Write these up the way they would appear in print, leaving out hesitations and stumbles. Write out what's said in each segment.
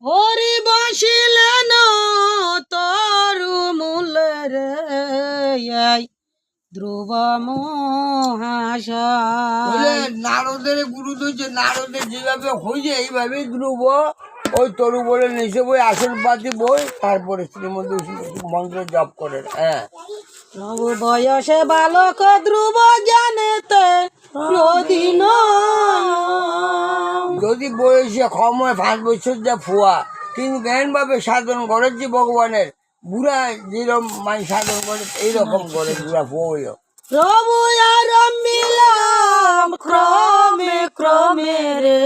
হরি বসিলেন তরু মূলে রে ধ্রুব মহাশয়। নারদের গুরু ধরছে, নারদের যেভাবে হয়েছে এইভাবেই ধ্রুব ওই তরু বলে নিচে বই আসন পাতি বই, তারপরে শ্রীমন্ত মন্ত্র জপ করেন। হ্যাঁ, প্রভু বয়সে বালক ধ্রুব জানেতে নদীন, যদি বয়সে কম হয় 5 বছর যা ফুয়া, কিন্তু জ্ঞান ভাবে সাধন করেছি ভগবানের। বুড়া যেরকম মানে সাধন করে এইরকম করে বুড়া ফুয়া। প্রভু আরম্ভিলাম ক্রমে ক্রমে রে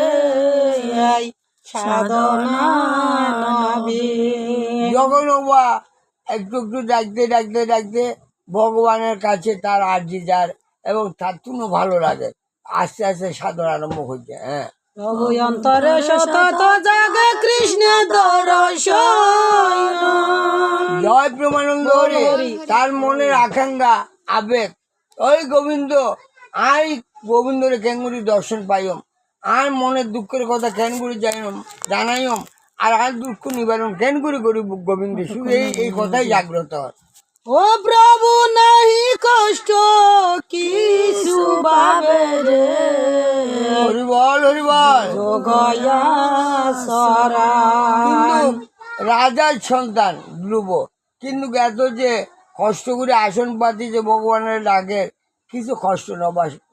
সাধনা নবীন। যখন ওবা একটু একটু ডাকতে ডাকতে ডাকতে ভগবানের কাছে তার আর্জি যার এবং তার তুনো ভালো লাগে, আস্তে আস্তে সাধন আরম্ভ হচ্ছে। হ্যাঁ, প্রভু অন্তরে সতত জাগে কৃষ্ণ দর্শন। জয় প্রেমানন্দ হরি। তার মনের আকাঙ্ক্ষা আবেগ, ওই গোবিন্দ আই গোবিন্দরে কেঙ্গুরি দর্শন পাইম, আর মনের দুঃখের কথা কেন করে জানাইম, আর আর দুঃখ নিবারণ কেন করে করি গোবিন্দ, শুধু এই কথাই জাগ্রত হয়। ও প্রভু নাহি কষ্ট কিছু বাবে রে হরি বল হরি বল। যোগয়া সরান। কিন্তু রাজার সন্তান ধ্রুব, কিন্তু এত যে কষ্ট করে আসন পাতি যে ভগবানের ডাকে কিছু কষ্ট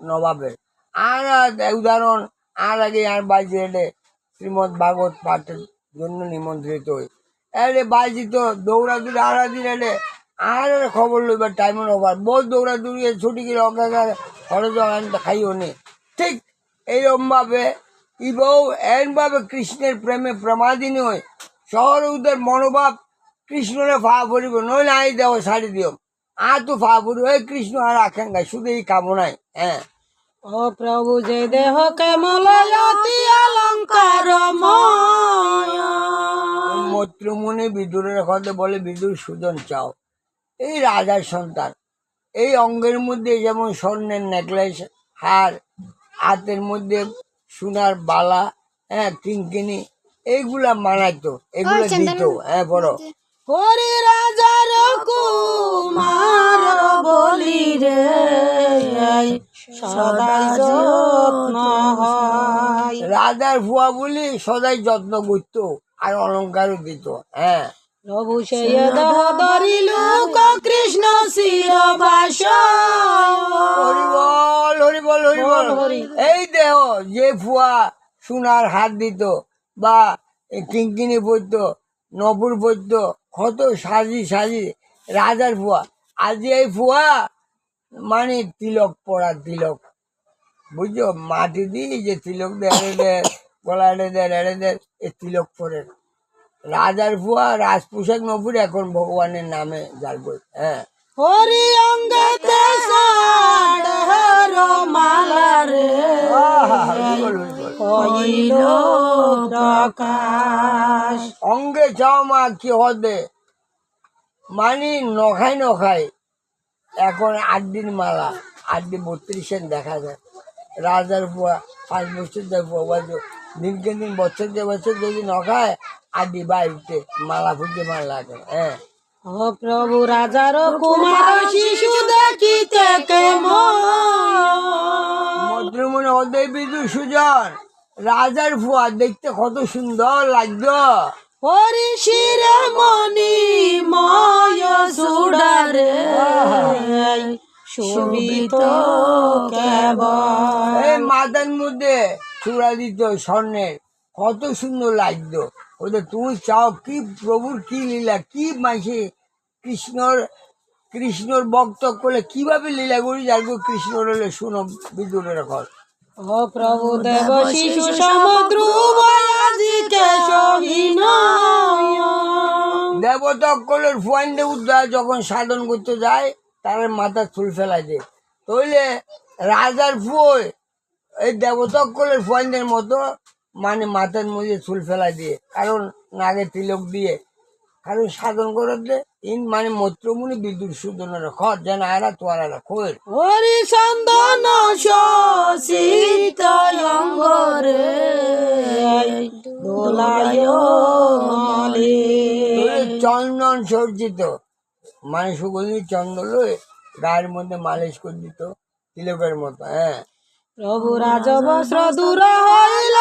নবাবের। আর উদাহরণ আর আগে আর বাইজি এলে শ্রীমদ ভাগবত পাঠের জন্য নিমন্ত্রিত হই, এলে বাইজি তো দৌড়াদৌড়ি আড়াদিন এলে আর খবর লইবার টাইম ওভার, বহুত দৌড়াদৌড়ি ছুটি গেলে অঙ্কার খরচ খাইও নি। ঠিক এইরকম ভাবে ইবৌ এনভাবে কৃষ্ণের প্রেমে প্রমাদিনী হয়, শহর উদের মনোভাব কৃষ্ণরে ফা পড়িব, নইলে আই দেও ছাড়ি দিও, আর তো ফা পড়িব এই কৃষ্ণ আর আকাঙ্ক্ষা শুধু এই কামনায়। হ্যাঁ, ও প্রভু যে দেহ কেমল অতি অলঙ্কার মৈত্রমুনি বিদুরের কথা বলে, বিদুর সুজন চাও, এই রাজার সন্তান, এই অঙ্গের মধ্যে যেমন স্বর্ণের নেকলেস, হার, হাতের মধ্যে সোনার বালা, হ্যাঁ কিঙ্কিনি, এইগুলা মানাইতো, এগুলা দিত। হ্যাঁ, বড় হরি রাজার কুমার বলি রে সদাই যত্ন হয়। রাজার ফুয়া বলি সদাই যত্ন করত আর অলঙ্কারও দিত। হ্যাঁ, প্রভু সেই দেহ ধরিল কৃষ্ণ শির হরি বল হরি বল হরি বল। এই দেহ যে ফুয়া সোনার হাত দিত বা কিঙ্কিনি পরতো, নপুর পরতো, কত সাজি সাজি রাজার ফুয়া, আজ এই ফুয়া মানে তিলক পরা, তিলক বুঝছো, মাটি দিয়ে যে তিলক দেড়ে দেয়, গলায় দেড় এড়ে দেয়, এ তিলক পরে রাজার ফুয়া রাজ পোশাক নপুর এখন ভগবানের নামে যার বই। হ্যাঁ, হরি অঙ্গতে মালা রে হইল প্রকাশ। অঙ্গে চাও মা কি হদে মানে নখাই নখাই, এখন 8 দিন মালা, 8 দিন 32 সেন দেখা যায়। রাজার ফুয়া 5 বছর যায় ফুয়া বাজো, দিনকে দিন বছর যে বছর যদি নখায় 8 দিন বাড়িতে মালা ফুটে মালা লাগে। হ্যাঁ, ও প্রভু রাজার কুমার শিশু দেখিতে কেমন, মনে হদে বিদু সুজন রাজার ফুয়া দেখতে কত সুন্দর লাগতো। হরি শিরে মণি ময় সুডারে শোভিত কেবল। এই মাথার মধ্যে চূড়া দিত স্বর্ণের, কত সুন্দর লাগতো। ওদের তুমি চাও কি প্রভুর কি লীলা, কি মাসে কৃষ্ণর ভক্ত করলে কিভাবে লীলা করি যার কৃষ্ণ হলে শুনো বিদুরের ঘর। ও প্রভু দেব শিশু সমুদ্র বয়াজিকে সহিন, দেবতকলের ফুয়াইন্ডে উদ্ধার যখন সাধন করতে যায় তার মাথা চুল ফেলাই দেয়, তইলে রাজার ফুয় এই দেবতকলের ফুয়াইন্ডের মতো মানে মাথার মধ্যে চুল ফেলাই দিয়ে, কারণ নাগে তিলক দিয়ে, কারণ সাধন করতে ইন মানে মৈত্রমুনি বিদুর সুদনের খর যেন আরা তোয়ারা খোয়ের। হরি চন্দন শীত অঙ্গরে দোলায় চন্দন সজ্জিত, মানে সুগন্ধি চন্দন লয়ে গায়ের মধ্যে মালিশ করে দিত তিলকের মতো। হ্যাঁ, প্রভু রাজবস্ত্র দূর হইল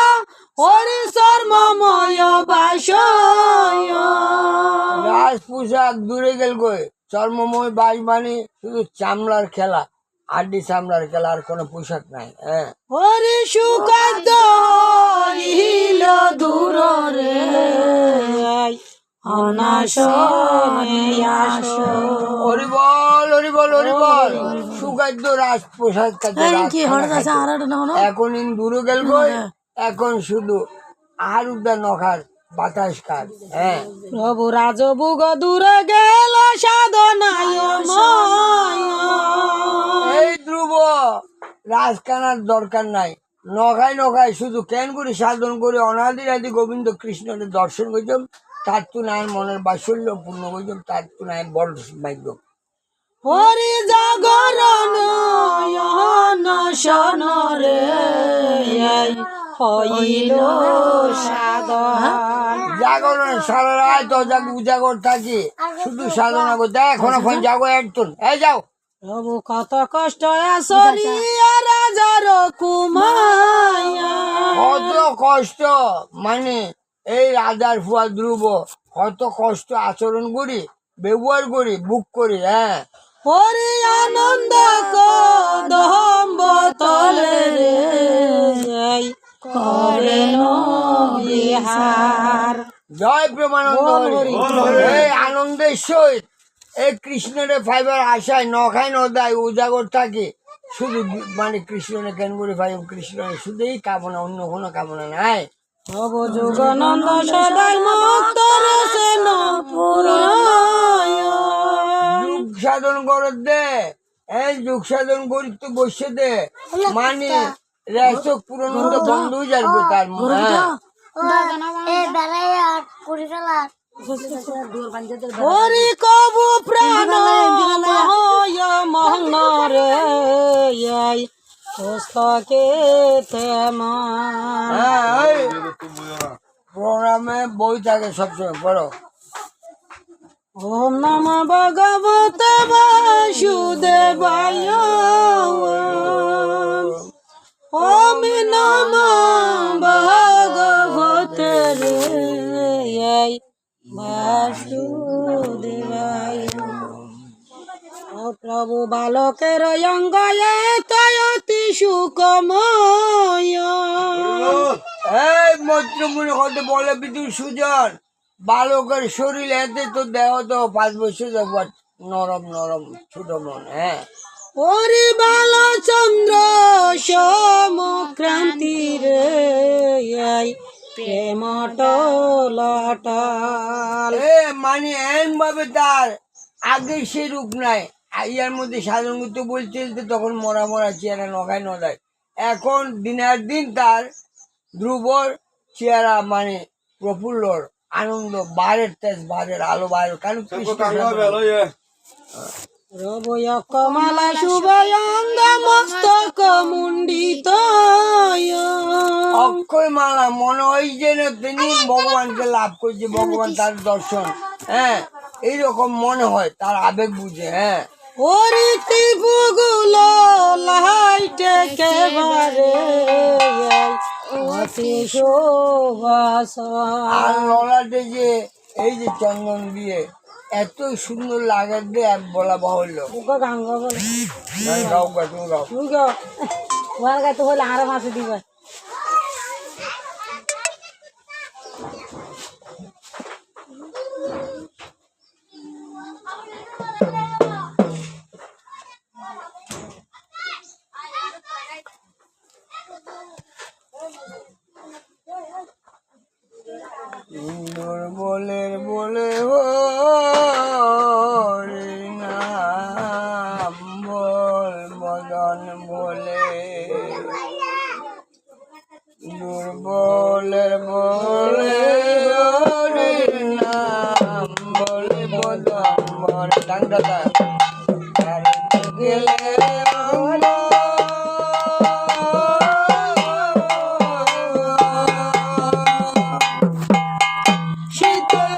হরি শর্মময় বাসয়। রাজ পোশাক দূরে গেল গয়ে, চর্মময় বাস মানে শুধু চামড়ার খেলা, আড্ডি চামড়ার খেলা, আর কোনো পোশাক নাই। হ্যাঁ, হরি সুখাদ্য হইল দূর রে অনাশনে আস। হরিবল হরিবল হরিবল। সুখাদ্য রাজ পোশাক খাদ্য এখন ইন দূরে গেল গয়ে, এখন শুধু আর উদ্যান নখার বাতাস খার। হ্যাঁ, প্রভু রাজভোগ দূরে গেল সাধনায় ময়। এই ধ্রুব রাজকানার দরকার নাই, নখায় নখায় শুধু কেন করে সাধন করে অনাদি আদি গোবিন্দ কৃষ্ণের দর্শন করতাম, তার তো নাই মনের বাৎসল্য পূর্ণ করতাম, তার তো নাই বড় ভাগ্য। হরি জাগরণ অনশন রে হইল সাধন। জাগরণ সারা রাত উজাগর থাকি, শুধু সাধনা করতে। এখন এখন যাবো একটু, এই যাও। প্রভু কত কষ্ট আসরিয়া রাজার কুমায়া। কত কষ্ট, মানে এই রাজার ফুয়া ধ্রুব কত কষ্ট আচরণ করি, ব্যবহার করি, বুক করি। হ্যাঁ, হরি আনন্দ কদম্ব তলে রে করেন বিহার। জয় প্রেমানন্দ হরি। এই আনন্দের সহিত এই কৃষ্ণের ফাইবার আশায় নখায় নদায় উজাগর থাকে, শুধু মানে কৃষ্ণনে কেন করে ভাই, কৃষ্ণের শুধুই কামনা, অন্য কোনো কামনা নাই। ভব যোগানন্দ সদাই মুক্ত রসেন পুরায়। যুগ সাধন করে দে, এই যুগ সাধন করি তো বসে দে, মানে রেশক পুরানন্দ বন্ধ হয়ে যাবে তার মনে। হরি কবু প্রাণ মহন রে পুস্তকে তেমন। প্রোগ্রামে বই থাকে সবসময় পড়ো। ওম নম ভগবতে বাসুদেবায়। ওম নম ভগবতে রে বাসুদেবায়। ও প্রভু বালকের অঙ্গয়ে তয়তি সুখময়। এই মৈত্রমুনি হতে বলে বিদুর সুজন, বালকের শরীর এতে তো দেহ তো 5 বছর যাবত নরম নরম ছোট মন। হ্যাঁ, ওরে বালচন্দ্র সমক্রান্তি রে প্রেমটলটাল। মানে এন ভাবে তার আগে সে রূপ নাই, ইয়ার মধ্যে সাধন করতে বলছে তখন মরা মরা চেহারা নখায় নদায়। এখন দিনের দিন তার ধ্রুবর চেহারা মানে প্রফুল্লর আনন্দ, বারের তেজ, বারের আলো, বারের কারণ রবয় কমালা শুভয়ঙ্গ মস্তক মুন্ডিত। অক্ষয় মালা মনে হয় যেন তিনি ভগবানকে লাভ করছে, ভগবান তার দর্শন। হ্যাঁ, এইরকম মনে হয় তার আবেগ বুঝে। হ্যাঁ, হরিতি পুগুল লাইটে কেবারে অতি শোভাসন। আর ললাটে যে এই যে চন্দন দিয়ে এত সুন্দর লাগে দে এক বলা বাহুল্য। গান গাবো গাও গা, তুমি গাও। তুই গো ওয়ার গাইতে হলে আরো মাসে দিবা। দুর্বলের বলে হরি নাম বল, মদন বলে দুর্বলের বলে হরি নাম বলে, মদন বলে ডাঙ্গাটা গেলে শীতল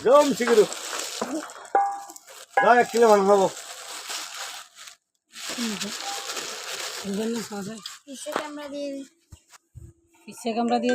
জম শিখরু যাও 1 কিলো মাংস খাবো দিবেন না খাওয়া যায়? পিছে ক্যামেরা দিয়ে পিছে ক্যামেরা দিয়ে